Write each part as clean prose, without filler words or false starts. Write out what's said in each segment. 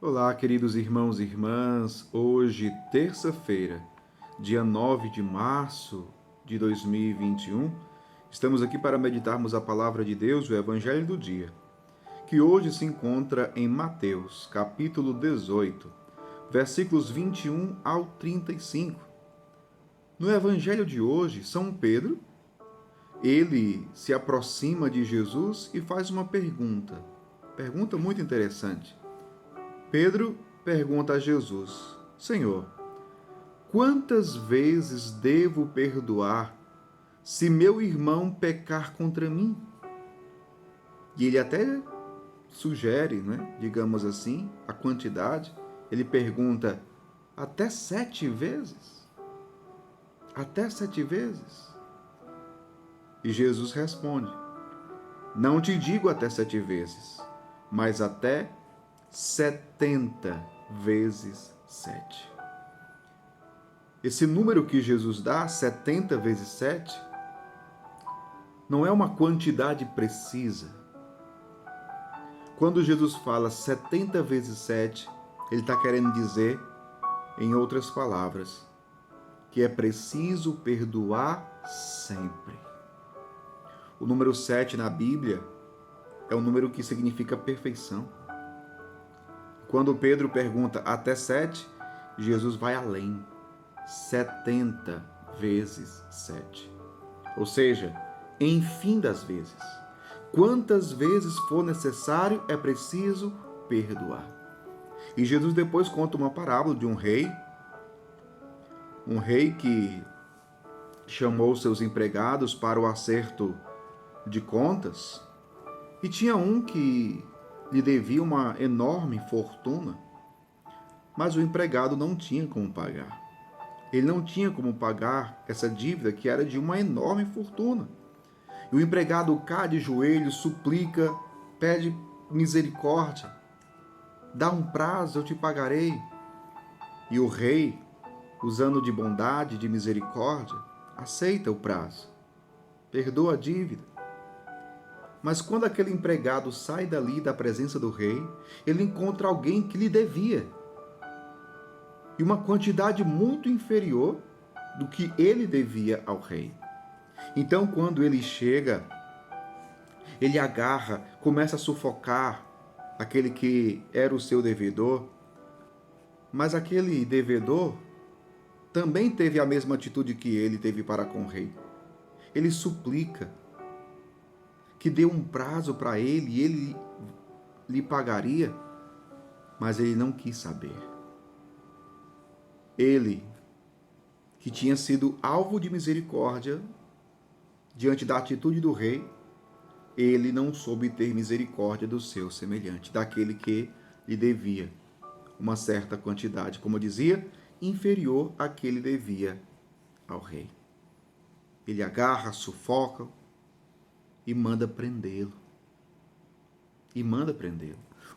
Olá, queridos irmãos e irmãs. Hoje, terça-feira, dia 9 de março de 2021, estamos aqui para meditarmos a palavra de Deus, o Evangelho do dia, que hoje se encontra em Mateus, capítulo 18, versículos 21 ao 35. No Evangelho de hoje, São Pedro, ele se aproxima de Jesus e faz uma pergunta muito interessante. Pedro pergunta a Jesus: Senhor, quantas vezes devo perdoar se meu irmão pecar contra mim? E ele até sugere, né, digamos assim, a quantidade. Ele pergunta: até 7 vezes? Até 7 vezes? E Jesus responde: não te digo até 7 vezes, mas até 70 vezes 7. Esse número que Jesus dá, 70 vezes 7, não é uma quantidade precisa. Quando Jesus fala 70 vezes 7, ele está querendo dizer, em outras palavras, que é preciso perdoar sempre. O número 7 na Bíblia é um número que significa perfeição. Quando Pedro pergunta até 7, Jesus vai além. 70 vezes 7. Ou seja, enfim das vezes. Quantas vezes for necessário, é preciso perdoar. E Jesus depois conta uma parábola de um rei que chamou seus empregados para o acerto de contas, e tinha um que lhe devia uma enorme fortuna, mas o empregado não tinha como pagar. Ele não tinha como pagar essa dívida que era de uma enorme fortuna. E o empregado cai de joelhos, suplica, pede misericórdia. Dá um prazo, eu te pagarei. E o rei, usando de bondade, de misericórdia, aceita o prazo. Perdoa a dívida. Mas quando aquele empregado sai dali da presença do rei, ele encontra alguém que lhe devia. E uma quantidade muito inferior do que ele devia ao rei. Então, quando ele chega, ele agarra, começa a sufocar aquele que era o seu devedor, mas aquele devedor também teve a mesma atitude que ele teve para com o rei. Ele suplica que dê um prazo para ele e ele lhe pagaria, mas ele não quis saber. Ele, que tinha sido alvo de misericórdia diante da atitude do rei, ele não soube ter misericórdia do seu semelhante, daquele que lhe devia uma certa quantidade, como eu dizia, inferior à que ele devia ao rei. Ele agarra, sufoca e manda prendê-lo.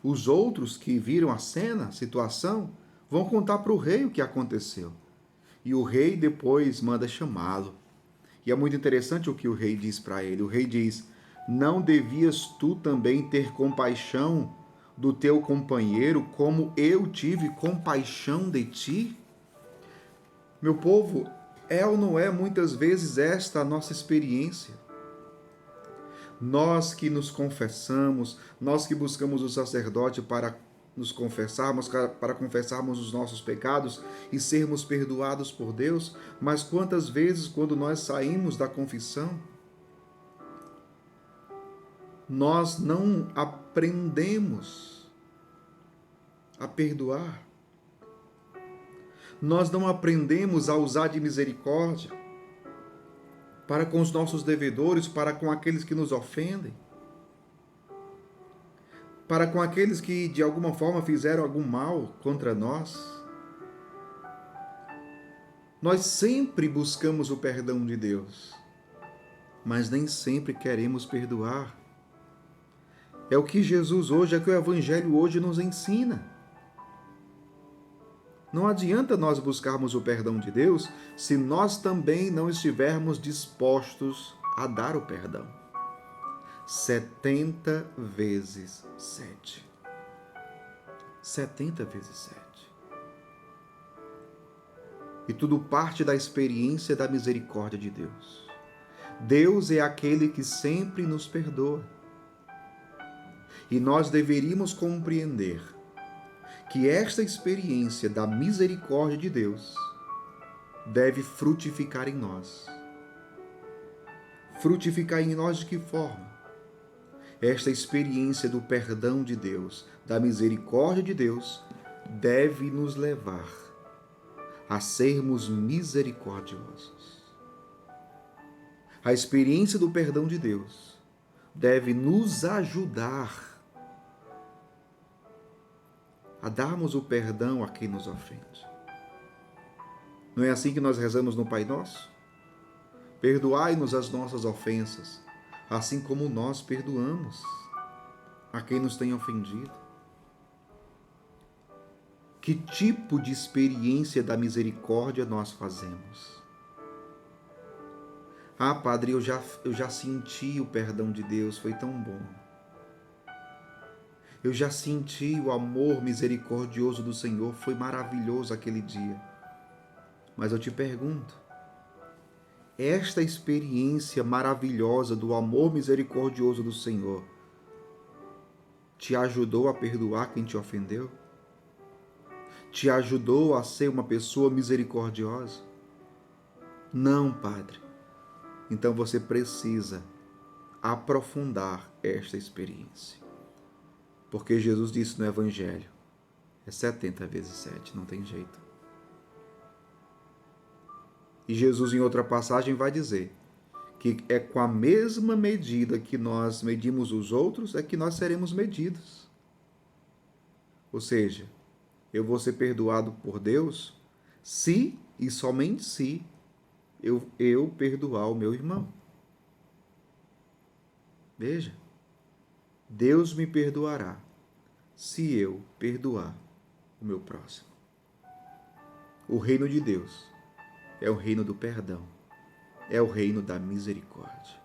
Os outros que viram a cena, a situação, vão contar para o rei o que aconteceu. E o rei depois manda chamá-lo. E é muito interessante o que o rei diz para ele. O rei diz: não devias tu também ter compaixão do teu companheiro, como eu tive compaixão de ti? Meu povo, é ou não é muitas vezes esta a nossa experiência? Nós que nos confessamos, nós que buscamos o sacerdote para nos confessarmos, para confessarmos os nossos pecados e sermos perdoados por Deus, mas quantas vezes, quando nós saímos da confissão, nós não aprendemos a perdoar, nós não aprendemos a usar de misericórdia para com os nossos devedores, para com aqueles que nos ofendem, para com aqueles que de alguma forma fizeram algum mal contra nós. Nós sempre buscamos o perdão de Deus, mas nem sempre queremos perdoar. É o que Jesus hoje, é o que o Evangelho hoje nos ensina. Não adianta nós buscarmos o perdão de Deus se nós também não estivermos dispostos a dar o perdão. 70 vezes 7. 70 vezes 7. E tudo parte da experiência da misericórdia de Deus. Deus é aquele que sempre nos perdoa. E nós deveríamos compreender que esta experiência da misericórdia de Deus deve frutificar em nós. Frutificar em nós de que forma? Esta experiência do perdão de Deus, da misericórdia de Deus, deve nos levar a sermos misericordiosos. A experiência do perdão de Deus deve nos ajudar a darmos o perdão a quem nos ofende. Não é assim que nós rezamos no Pai Nosso? Perdoai-nos as nossas ofensas, assim como nós perdoamos a quem nos tem ofendido. Que tipo de experiência da misericórdia nós fazemos? Ah, Padre, eu já senti o perdão de Deus, foi tão bom. Eu já senti o amor misericordioso do Senhor, foi maravilhoso aquele dia. Mas eu te pergunto, esta experiência maravilhosa do amor misericordioso do Senhor te ajudou a perdoar quem te ofendeu? Te ajudou a ser uma pessoa misericordiosa? Não, Padre. Então você precisa aprofundar esta experiência. Porque Jesus disse no Evangelho, é 70 vezes 7, não tem jeito. E Jesus, em outra passagem, vai dizer que é com a mesma medida que nós medimos os outros, é que nós seremos medidos. Ou seja, eu vou ser perdoado por Deus se e somente se eu perdoar o meu irmão. Veja, Deus me perdoará se eu perdoar o meu próximo. O reino de Deus é o reino do perdão, é o reino da misericórdia.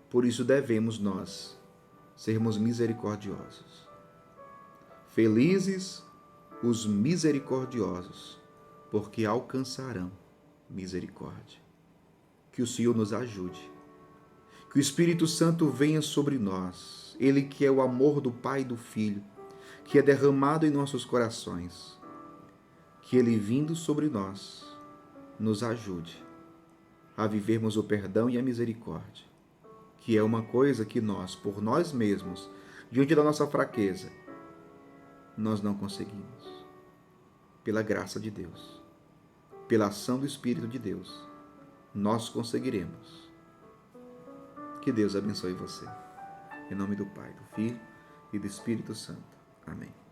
Por isso devemos nós sermos misericordiosos. Felizes os misericordiosos, porque alcançarão misericórdia. Que o Senhor nos ajude. Que o Espírito Santo venha sobre nós, Ele que é o amor do Pai e do Filho, que é derramado em nossos corações. Que Ele vindo sobre nós, nos ajude a vivermos o perdão e a misericórdia, que é uma coisa que nós, por nós mesmos, diante da nossa fraqueza, nós não conseguimos. Pela graça de Deus, pela ação do Espírito de Deus, nós conseguiremos. Que Deus abençoe você. Em nome do Pai, do Filho e do Espírito Santo. Amém.